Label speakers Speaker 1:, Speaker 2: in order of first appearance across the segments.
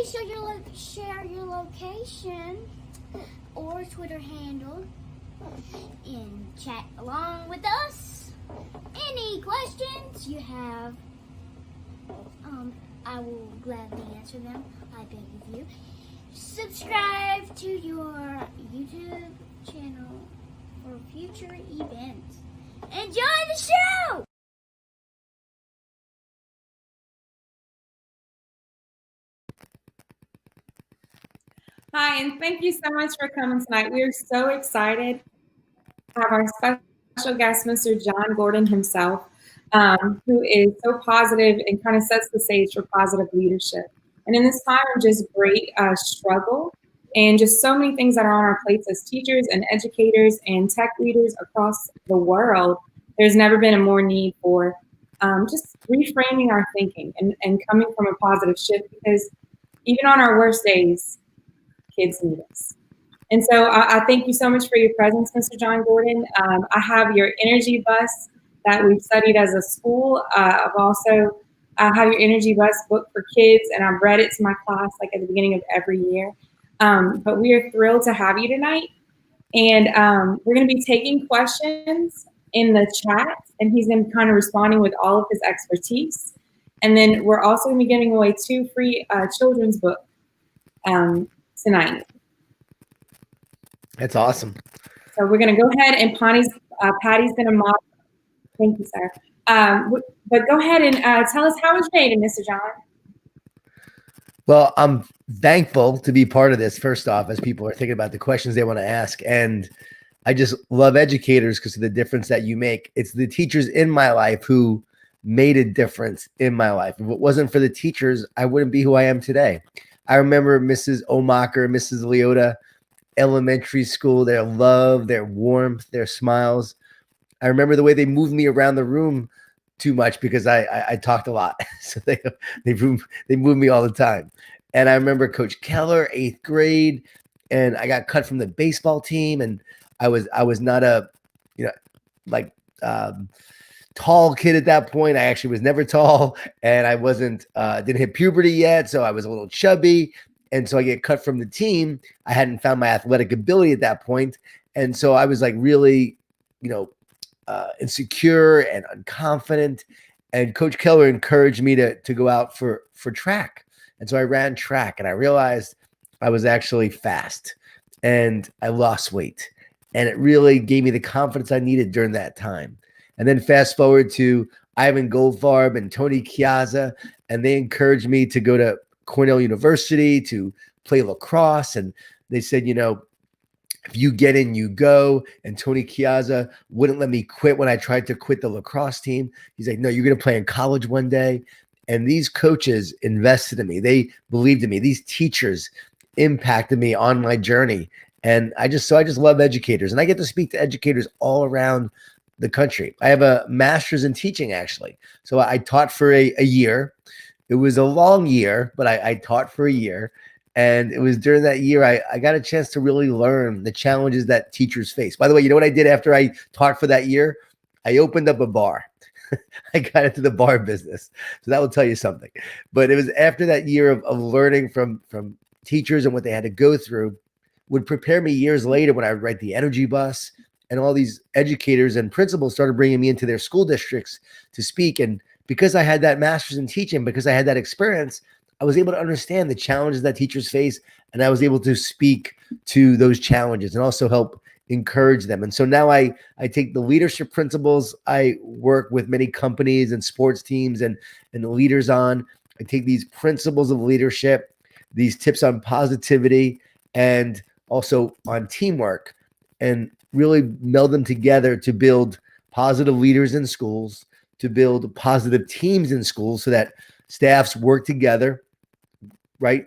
Speaker 1: please share your location or Twitter handle and chat along with us. Any questions you have, I will gladly answer them. I beg of you. Subscribe to your YouTube channel for future events. Enjoy the show!
Speaker 2: Hi, and thank you so much for coming tonight. We are so excited to have our special guest, Mr. Jon Gordon himself, who is so positive and kind of sets the stage for positive leadership. And in this time of just great struggle and just so many things that are on our plates as teachers and educators and tech leaders across the world, there's never been a more need for just reframing our thinking and coming from a positive shift, because even on our worst days, kids need us. And so I thank you so much for your presence, Mr. Jon Gordon. I have your energy bus that we've studied as a school. I've also have your energy bus book for kids, and I've read it to my class like at the beginning of every year. But we are thrilled to have you tonight. And we're going to be taking questions in the chat, and he's going to be kind of responding with all of his expertise. And then we're also going to be giving away 2 free children's books tonight.
Speaker 3: That's awesome.
Speaker 2: So we're going to go ahead and Patty's going to moderate. Thank you, sir. But go ahead and tell us how was your day, Mr. Jon.
Speaker 3: Well, I'm thankful to be part of this, first off, as people are thinking about the questions they want to ask. And I just love educators because of the difference that you make. It's the teachers in my life who made a difference in my life. If it wasn't for the teachers, I wouldn't be who I am today. I remember Mrs. Omacher, Mrs. Leota, elementary school, their love, their warmth, their smiles. I remember the way they moved me around the room too much because I talked a lot. So they moved me all the time. And I remember Coach Keller, 8th grade, and I got cut from the baseball team, and I was not a, tall kid at that point. I actually was never tall, and I didn't hit puberty yet. So I was a little chubby. And so I get cut from the team. I hadn't found my athletic ability at that point. And so I was like really, insecure and unconfident. And Coach Keller encouraged me to go out for track. And so I ran track, and I realized I was actually fast, and I lost weight. And it really gave me the confidence I needed during that time. And then fast forward to Ivan Goldfarb and Tony Chiazza, and they encouraged me to go to Cornell University to play lacrosse. And they said, if you get in, you go. And Tony Chiazza wouldn't let me quit when I tried to quit the lacrosse team. He's like, no, you're going to play in college one day. And these coaches invested in me. They believed in me. These teachers impacted me on my journey. And I just love educators. And I get to speak to educators all around the country. I have a master's in teaching, actually. So I taught for a year. It was a long year, but I taught for a year. And it was during that year I got a chance to really learn the challenges that teachers face. By the way, you know what I did after I taught for that year? I opened up a bar. I got into the bar business. So that will tell you something. But it was after that year of learning from teachers and what they had to go through would prepare me years later when I would write the energy bus, and all these educators and principals started bringing me into their school districts to speak. And because I had that master's in teaching, because I had that experience, I was able to understand the challenges that teachers face, and I was able to speak to those challenges and also help encourage them. And so now I take the leadership principles I work with many companies and sports teams and leaders on. I take these principles of leadership, these tips on positivity, and also on teamwork, and really meld them together to build positive leaders in schools, to build positive teams in schools so that staffs work together, right?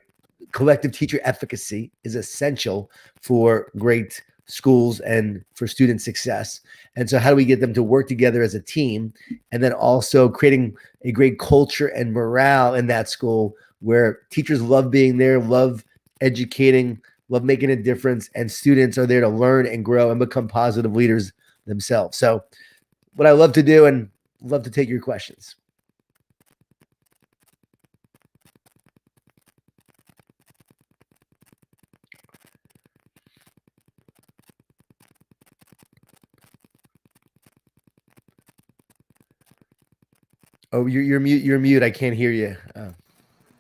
Speaker 3: Collective teacher efficacy is essential for great schools and for student success. And so how do we get them to work together as a team? And then also creating a great culture and morale in that school where teachers love being there, love educating, love making a difference, and students are there to learn and grow and become positive leaders themselves. So what I love to do, and love to take your questions. Oh, you're mute. You're mute. I can't hear you.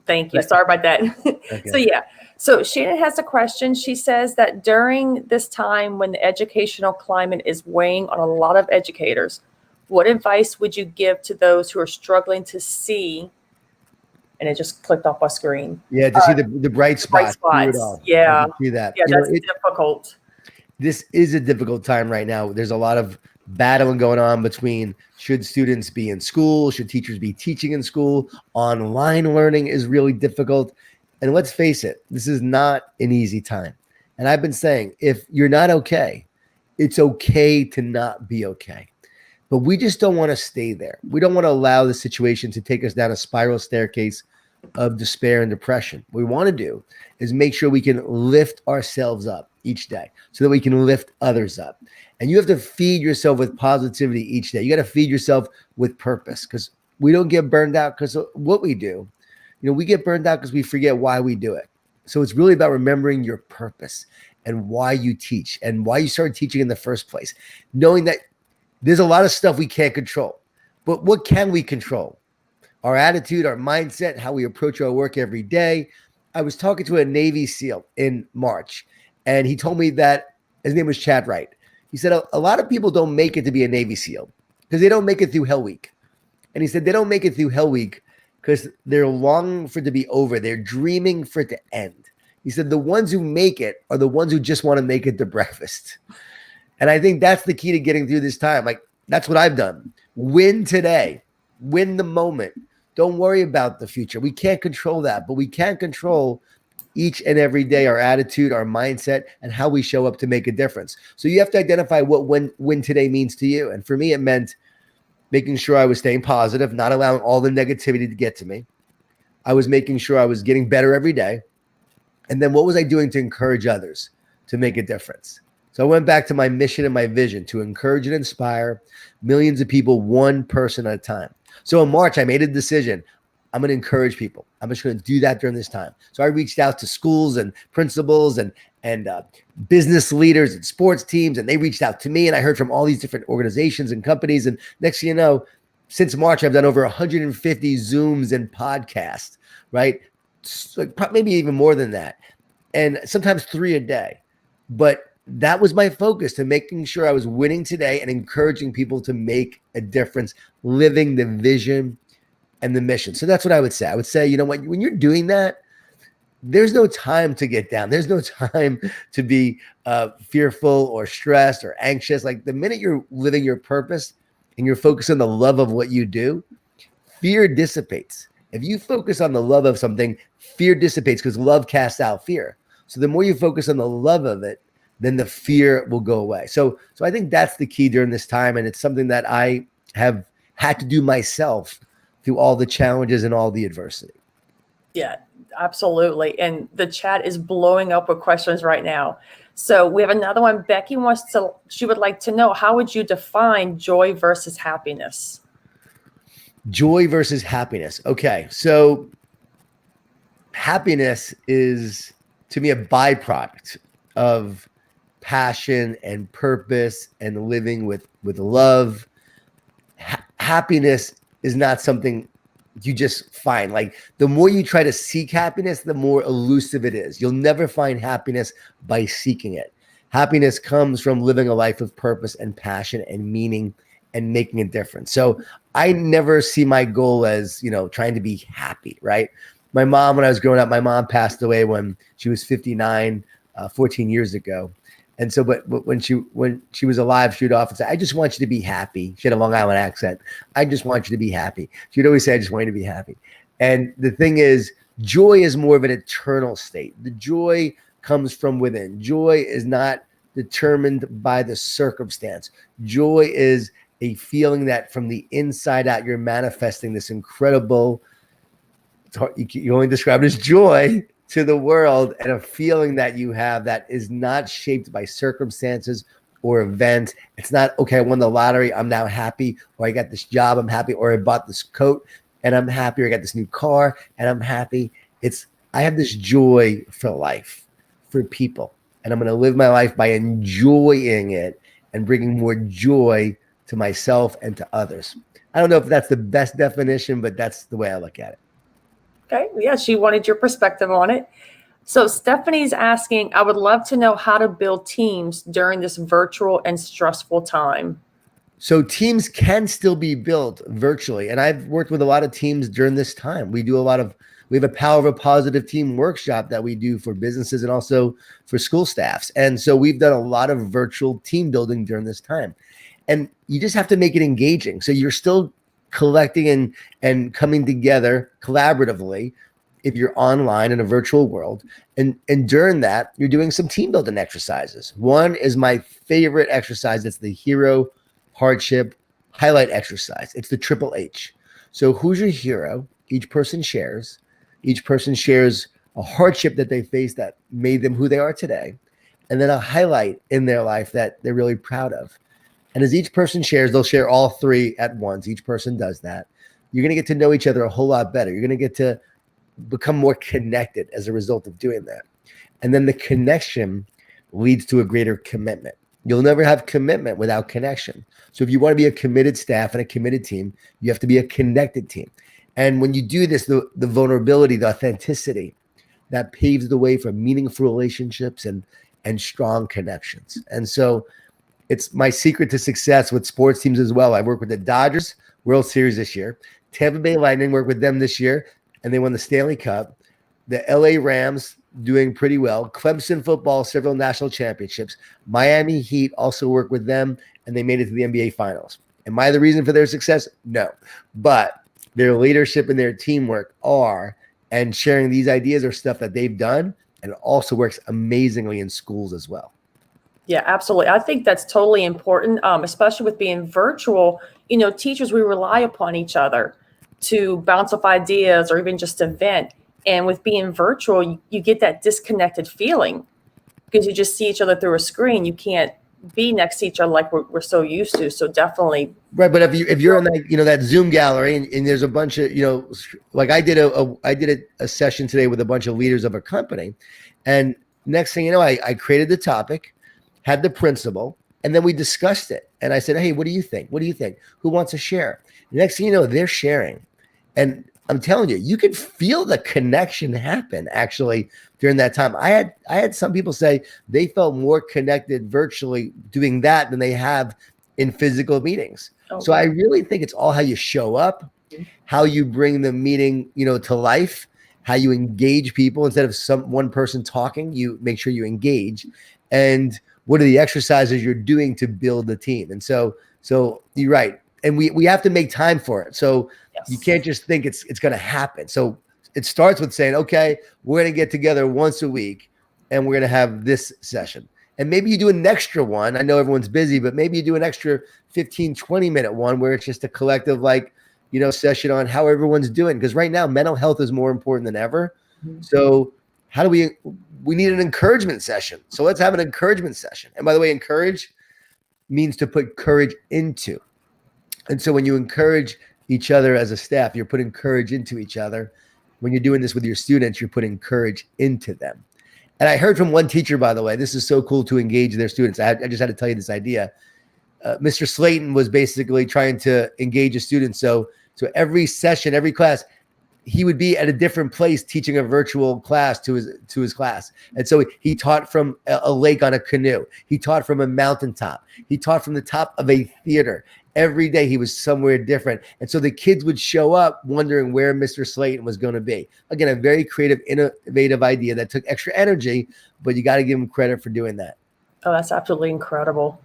Speaker 4: Thank you. Sorry about that.
Speaker 3: Okay.
Speaker 4: So yeah. So Shannon has a question. She says that during this time when the educational climate is weighing on a lot of educators, what advice would you give to those who are struggling to see? And it just clicked off my screen.
Speaker 3: Yeah, to see the bright
Speaker 4: Bright
Speaker 3: spots through it
Speaker 4: spots.
Speaker 3: all. I
Speaker 4: Yeah.
Speaker 3: can see that.
Speaker 4: Yeah,
Speaker 3: You know,
Speaker 4: that's difficult.
Speaker 3: this is a difficult time right now. There's a lot of battling going on between should students be in school, should teachers be teaching in school. Online learning is really difficult. And let's face it, this is not an easy time. And I've been saying, if you're not okay, it's okay to not be okay. But we just don't want to stay there. We don't want to allow the situation to take us down a spiral staircase of despair and depression. What we want to do is make sure we can lift ourselves up each day so that we can lift others up. And you have to feed yourself with positivity each day. You got to feed yourself with purpose, because we don't get burned out because of what we do. You know, we get burned out because we forget why we do it. So it's really about remembering your purpose and why you teach and why you started teaching in the first place. Knowing that there's a lot of stuff we can't control, but what can we control? Our attitude, our mindset, how we approach our work every day. I was talking to a Navy SEAL in March, and he told me that his name was Chad Wright. He said a lot of people don't make it to be a Navy SEAL because they don't make it through Hell Week. And he said they don't make it through Hell Week because they're longing for it to be over. They're dreaming for it to end. He said the ones who make it are the ones who just want to make it to breakfast. And I think that's the key to getting through this time. Like, that's what I've done. Win today. Win the moment. Don't worry about the future. We can't control that, but we can control each and every day our attitude, our mindset, and how we show up to make a difference. So you have to identify what win today means to you. And for me, it meant making sure I was staying positive, not allowing all the negativity to get to me. I was making sure I was getting better every day. And then what was I doing to encourage others to make a difference? So I went back to my mission and my vision to encourage and inspire millions of people, one person at a time. So in March, I made a decision. I'm going to encourage people. I'm just going to do that during this time. So I reached out to schools and principals and business leaders and sports teams, and they reached out to me, and I heard from all these different organizations and companies. And next thing you know, since March, I've done over 150 Zooms and podcasts, right? Like maybe even more than that. And sometimes 3 a day. But that was my focus, to making sure I was winning today and encouraging people to make a difference, living the vision and the mission. So that's what I would say. I would say, you know what, when you're doing that, there's no time to get down. There's no time to be fearful or stressed or anxious. Like the minute you're living your purpose and you're focused on the love of what you do, fear dissipates. If you focus on the love of something, fear dissipates, because love casts out fear. So the more you focus on the love of it, then the fear will go away. So I think that's the key during this time. And it's something that I have had to do myself through all the challenges and all the adversity.
Speaker 4: Yeah, absolutely. And the chat is blowing up with questions right now. So we have another one. Becky she would like to know, how would you define joy versus happiness?
Speaker 3: Joy versus happiness. Okay. So happiness is, to me, a byproduct of passion and purpose and living with love. Happiness is not something you just find. Like, the more you try to seek happiness, the more elusive it is. You'll never find happiness by seeking it. Happiness comes from living a life of purpose and passion and meaning and making a difference. So I never see my goal as, trying to be happy, right? My mom, when I was growing up, my mom passed away when she was 59, 14 years ago. And so, but when she was alive, she would often say, "I just want you to be happy." She had a Long Island accent. "I just want you to be happy." She'd always say, "I just want you to be happy." And the thing is, joy is more of an eternal state. The joy comes from within. Joy is not determined by the circumstance. Joy is a feeling that from the inside out, you're manifesting this incredible, you only describe it as joy to the world, and a feeling that you have that is not shaped by circumstances or events. It's not, okay, I won the lottery, I'm now happy, or I got this job, I'm happy, or I bought this coat and I'm happy, or I got this new car and I'm happy. It's, I have this joy for life, for people, and I'm going to live my life by enjoying it and bringing more joy to myself and to others. I don't know if that's the best definition, but that's the way I look at it.
Speaker 4: Okay. Yeah, she wanted your perspective on it. So Stephanie's asking, I would love to know how to build teams during this virtual and stressful time.
Speaker 3: So teams can still be built virtually. And I've worked with a lot of teams during this time. We have a Power of a Positive Team workshop that we do for businesses and also for school staffs. And so we've done a lot of virtual team building during this time. And you just have to make it engaging. So you're still collecting and coming together collaboratively if you're online in a virtual world. And during that, you're doing some team building exercises. One is my favorite exercise. It's the hero hardship highlight exercise. It's the triple H. So who's your hero? Each person shares a hardship that they faced that made them who they are today, and then a highlight in their life that they're really proud of. And as each person shares, they'll share all three at once. Each person does that. You're going to get to know each other a whole lot better. You're going to get to become more connected as a result of doing that. And then the connection leads to a greater commitment. You'll never have commitment without connection. So if you want to be a committed staff and a committed team, you have to be a connected team. And when you do this, the vulnerability, the authenticity, that paves the way for meaningful relationships and strong connections. And so it's my secret to success with sports teams as well. I work with the Dodgers World Series this year. Tampa Bay Lightning, worked with them this year, and they won the Stanley Cup. The LA Rams doing pretty well. Clemson football, several national championships. Miami Heat also work with them, and they made it to the NBA Finals. Am I the reason for their success? No. But their leadership and their teamwork are, and sharing these ideas are stuff that they've done, and it also works amazingly in schools as well.
Speaker 4: Yeah, absolutely. I think that's totally important, especially with being virtual. You know, teachers, we rely upon each other to bounce off ideas or even just to vent. And with being virtual, you get that disconnected feeling because you just see each other through a screen. You can't be next to each other like we're so used to. So definitely.
Speaker 3: Right. But if you're in that, that Zoom gallery and there's a bunch of, like I did a session today with a bunch of leaders of a company. And next thing you know, I created the topic, had the principle, and then we discussed it. And I said, hey, what do you think? What do you think? Who wants to share? The next thing you know, they're sharing. And I'm telling you, you could feel the connection happen actually during that time. I had some people say they felt more connected virtually doing that than they have in physical meetings. Okay. So I really think it's all how you show up, how you bring the meeting, to life, how you engage people instead of one person talking. You make sure you engage, and what are the exercises you're doing to build the team. And so you're right. And we have to make time for it. So yes. You can't just think it's going to happen. So it starts with saying, okay, we're going to get together once a week and we're going to have this session. And maybe you do an extra one. I know everyone's busy, but maybe you do an extra 15, 20-minute one where it's just a collective, session on how everyone's doing. Because right now, mental health is more important than ever. Mm-hmm. So how do we need an encouragement session. So let's have an encouragement session. And by the way, encourage means to put courage into. And so when you encourage each other as a staff, you're putting courage into each other. When you're doing this with your students, you're putting courage into them. And I heard from one teacher, by the way, this is so cool to engage their students. I just had to tell you this idea. Mr. Slayton was basically trying to engage a student. So every session, every class, he would be at a different place teaching a virtual class to his class. And so he taught from a lake on a canoe. He taught from a mountaintop. He taught from the top of a theater. Every day he was somewhere different. And so the kids would show up wondering where Mr. Slayton was going to be. Again, a very creative, innovative idea that took extra energy, but you got to give him credit for doing that.
Speaker 4: Oh, that's absolutely incredible.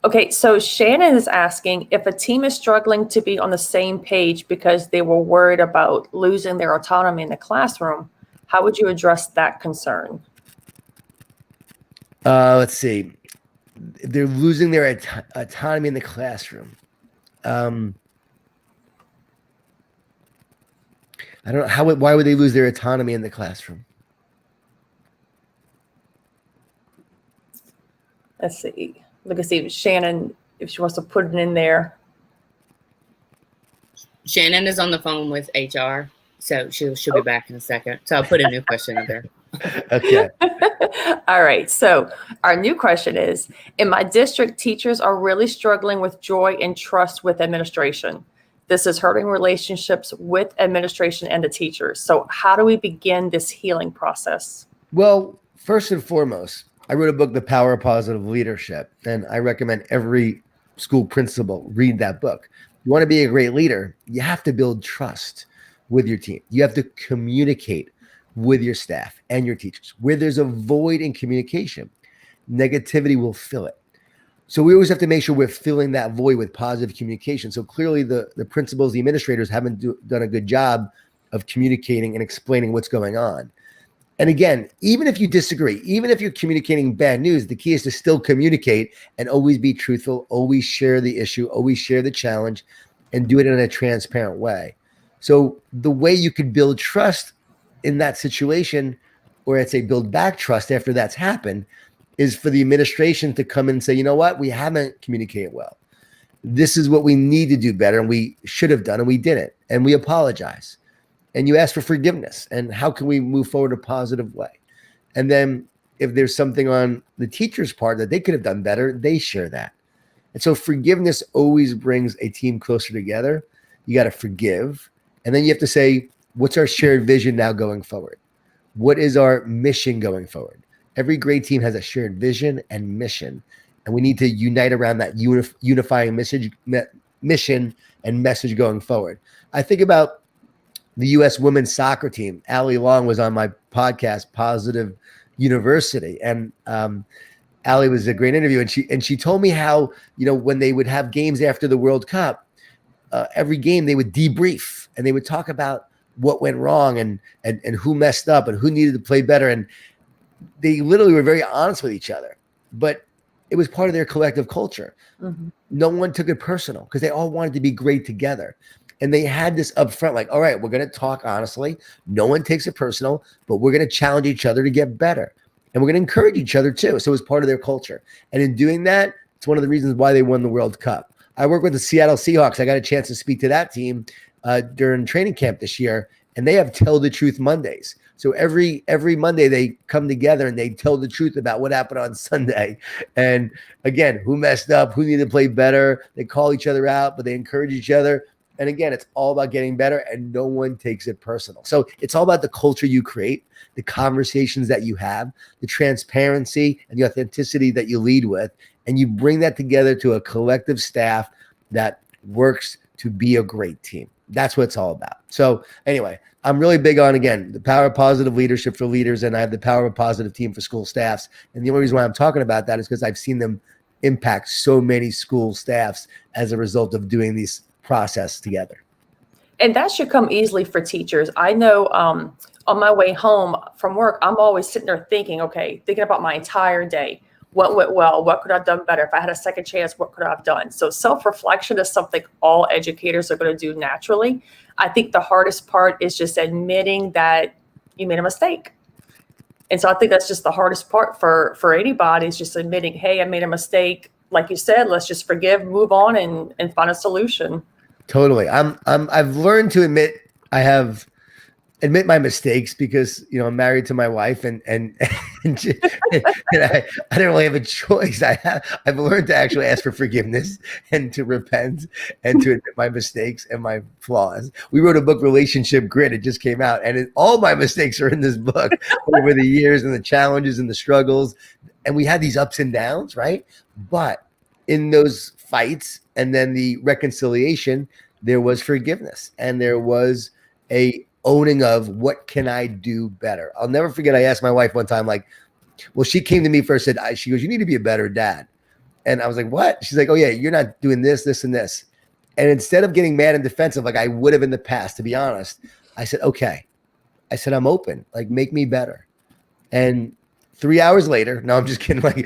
Speaker 4: Okay, so Shannon is asking if a team is struggling to be on the same page because they were worried about losing their autonomy in the classroom, how would you address that concern?
Speaker 3: Let's see. They're losing their autonomy in the classroom. I don't know why would they lose their autonomy in the classroom?
Speaker 4: Let's see. Look and see if Shannon, if she wants to put it in there.
Speaker 5: Shannon is on the phone with HR, so she'll be back in a second. So I'll put a new question in there.
Speaker 3: Okay.
Speaker 4: All right. So our new question is, in my district, teachers are really struggling with joy and trust with administration. This is hurting relationships with administration and the teachers. So how do we begin this healing process?
Speaker 3: Well, first and foremost, I wrote a book, The Power of Positive Leadership, and I recommend every school principal read that book. You want to be a great leader, you have to build trust with your team. You have to communicate with your staff and your teachers. Where there's a void in communication, negativity will fill it. So we always have to make sure we're filling that void with positive communication. So clearly the principals, the administrators haven't done a good job of communicating and explaining what's going on. And again, even if you disagree, even if you're communicating bad news, the key is to still communicate and always be truthful, always share the issue, always share the challenge, and do it in a transparent way. So the way you could build trust in that situation, or I'd say build back trust after that's happened, is for the administration to come in and say, you know what, we haven't communicated well. This is what we need to do better, and we should have done, and we didn't, and we apologize. And you ask for forgiveness, and how can we move forward in a positive way? And then if there's something on the teacher's part that they could have done better, they share that. And so forgiveness always brings a team closer together. You got to forgive. And then you have to say, what's our shared vision now going forward? What is our mission going forward? Every great team has a shared vision and mission, and we need to unite around that unifying mission and message going forward. I think about the U.S. women's soccer team. Allie Long was on my podcast, Positive University, and Allie was a great interview. And she told me how, you know, when they would have games after the World Cup, every game they would debrief and they would talk about what went wrong and who messed up and who needed to play better. And they literally were very honest with each other, but it was part of their collective culture. Mm-hmm. No one took it personal because they all wanted to be great together. And they had this up front, like, all right, we're going to talk honestly. No one takes it personal, but we're going to challenge each other to get better. And we're going to encourage each other too. So it's part of their culture. And in doing that, it's one of the reasons why they won the World Cup. I work with the Seattle Seahawks. I got a chance to speak to that team during training camp this year. And they have Tell the Truth Mondays. So every Monday they come together and they tell the truth about what happened on Sunday. And again, who messed up, who needed to play better. They call each other out, but they encourage each other. And again, it's all about getting better and no one takes it personal. So it's all about the culture you create, the conversations that you have, the transparency and the authenticity that you lead with. And you bring that together to a collective staff that works to be a great team. That's what it's all about. So anyway, I'm really big on, again, the power of positive leadership for leaders, and I have the power of a positive team for school staffs. And the only reason why I'm talking about that is because I've seen them impact so many school staffs as a result of doing these process together.
Speaker 4: And that should come easily for teachers. I know on my way home from work, I'm always sitting there thinking about my entire day. What went well? What could I have done better? If I had a second chance, what could I have done? So self-reflection is something all educators are going to do naturally. I think the hardest part is just admitting that you made a mistake. And so I think that's just the hardest part for anybody, is just admitting, hey, I made a mistake. Like you said, let's just forgive, move on, and find a solution.
Speaker 3: Totally. I've learned to admit my mistakes because, you know, I'm married to my wife and I don't really have a choice. I've learned to actually ask for forgiveness and to repent and to admit my mistakes and my flaws. We wrote a book, Relationship Grit. It just came out, and all my mistakes are in this book over the years, and the challenges and the struggles. And we had these ups and downs, right? But in those fights and then the reconciliation, there was forgiveness and there was a owning of what can I do better. I'll never forget. I asked my wife one time, like, well, she came to me first, she goes, you need to be a better dad. And I was like, what? She's like, oh yeah, you're not doing this, this, and this. And instead of getting mad and defensive, like I would have in the past, to be honest, I said, okay. I said, I'm open, like make me better. And 3 hours later, no, I'm just kidding. Like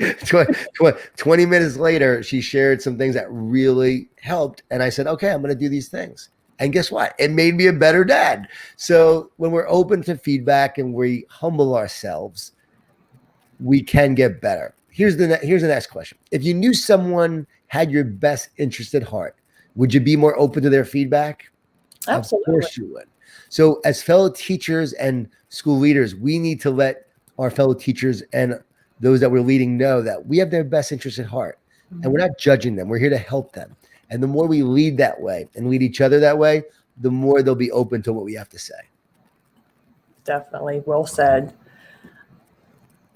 Speaker 3: 20 minutes later, she shared some things that really helped. And I said, okay, I'm going to do these things. And guess what? It made me a better dad. So when we're open to feedback and we humble ourselves, we can get better. Here's the next question. If you knew someone had your best interest at heart, would you be more open to their feedback?
Speaker 4: Absolutely.
Speaker 3: Of course you would. So as fellow teachers and school leaders, we need to let our fellow teachers and those that we're leading know that we have their best interests at heart, and we're not judging them. We're here to help them. And the more we lead that way and lead each other that way, the more they'll be open to what we have to say.
Speaker 4: Definitely. Well said.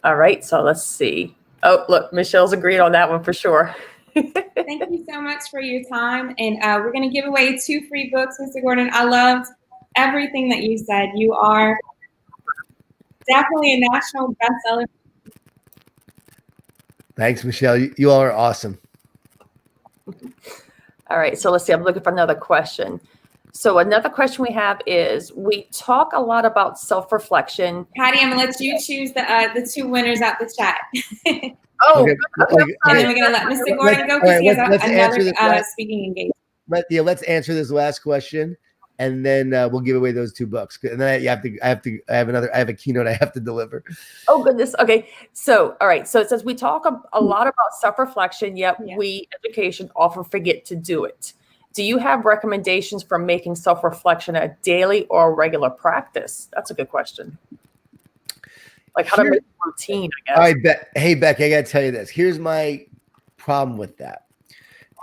Speaker 4: All right. So let's see. Oh, look, Michelle's agreed on that one for sure.
Speaker 2: Thank you so much for your time. And we're going to give away 2 free books, Mr. Gordon. I loved everything that you said. You are definitely a national bestseller.
Speaker 3: Thanks, Michelle. You all are awesome.
Speaker 4: All right. So let's see. I'm looking for another question. So another question we have is, we talk a lot about self-reflection.
Speaker 2: Patty, I'm going to let you choose the 2 winners out the chat.
Speaker 4: Oh,
Speaker 3: Okay.
Speaker 2: And then we're going to let Mr. Gordon go because he has another speaking engagement.
Speaker 3: Let's answer this last question, and then we'll give away those 2 books. And then I have a keynote I have to deliver.
Speaker 4: Oh goodness. Okay. So, all right. So it says we talk a lot about self-reflection, yet we education often forget to do it. Do you have recommendations for making self-reflection a daily or regular practice? That's a good question. Like how to make a routine, I guess.
Speaker 3: All right, hey, Becky, I got to tell you this. Here's my problem with that.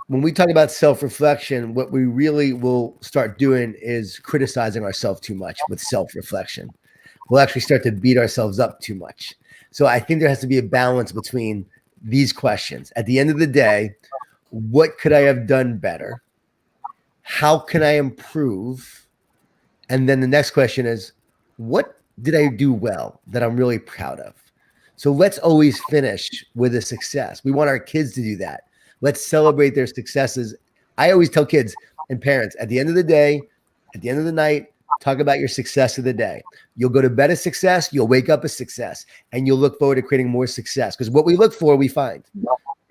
Speaker 3: When we talk about self-reflection, what we really will start doing is criticizing ourselves too much with self-reflection. We'll actually start to beat ourselves up too much. So I think there has to be a balance between these questions. At the end of the day, what could I have done better? How can I improve? And then the next question is, what did I do well that I'm really proud of? So let's always finish with a success. We want our kids to do that. Let's celebrate their successes. I always tell kids and parents, at the end of the day, at the end of the night, talk about your success of the day. You'll go to bed a success, you'll wake up a success, and you'll look forward to creating more success. Because what we look for, we find,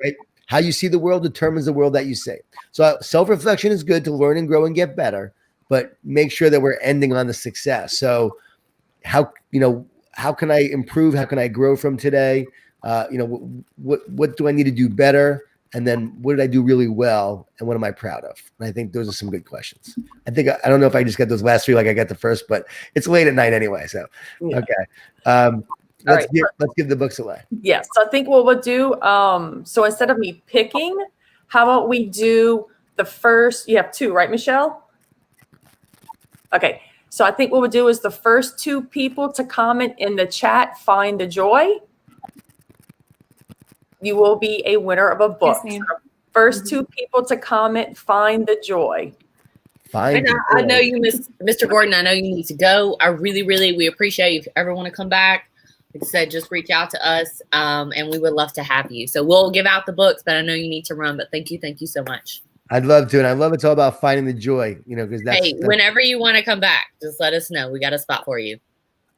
Speaker 3: right? How you see the world determines the world that you see. So self-reflection is good to learn and grow and get better, but make sure that we're ending on the success. So how can I improve? How can I grow from today? What do I need to do better? And then what did I do really well? And what am I proud of? And I think those are some good questions. I don't know if I just got those last 3 like I got the first, but it's late at night anyway. So, okay. Let's give the books away.
Speaker 4: Yes. So I think what we'll do, so instead of me picking, how about we do the first, you have 2, right, Michelle? Okay. So I think what we'll do is the first 2 people to comment in the chat, find the joy. You will be a winner of a book.
Speaker 2: Yes,
Speaker 4: so first 2 people to comment, find the joy.
Speaker 5: I know you, Mr. Gordon. I know you need to go. We appreciate you. If you ever want to come back, like I said, just reach out to us, and we would love to have you. So we'll give out the books, but I know you need to run. But thank you so much.
Speaker 3: I'd love to, and I love it's all about finding the joy. Because that's
Speaker 5: whenever you want to come back, just let us know. We got a spot for you.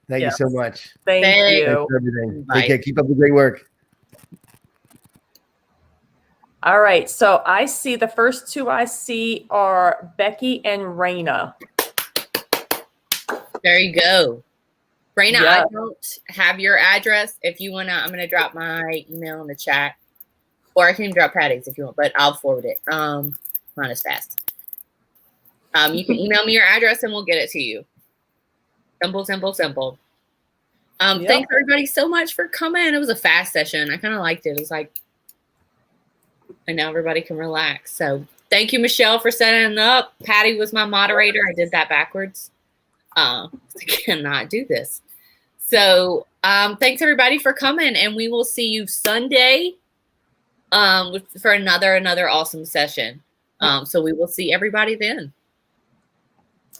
Speaker 3: Thank you so much.
Speaker 4: Thank you.
Speaker 3: Thanks for everything. Take care. Keep up the great work.
Speaker 4: All right. So I see the first 2 I see are Becky and Raina.
Speaker 5: There you go. Raina, I don't have your address. If you want to, I'm going to drop my email in the chat. Or I can drop Patty's if you want, but I'll forward it. Not as fast. You can email me your address and we'll get it to you. Simple, simple, simple. Thanks everybody so much for coming. It was a fast session. I kind of liked it. It was like, and now everybody can relax. So thank you, Michelle, for setting it up. Patty was my moderator. I did that backwards. I cannot do this. So thanks everybody for coming, and we will see you Sunday for another awesome session. So we will see everybody then.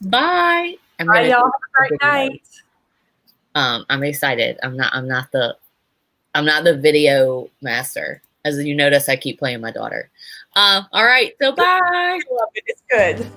Speaker 5: Bye.
Speaker 4: Bye, y'all. Have a great night.
Speaker 5: I'm excited. I'm not the video master. As you notice, I keep playing my daughter. All right. So bye.
Speaker 4: I love it. It's good.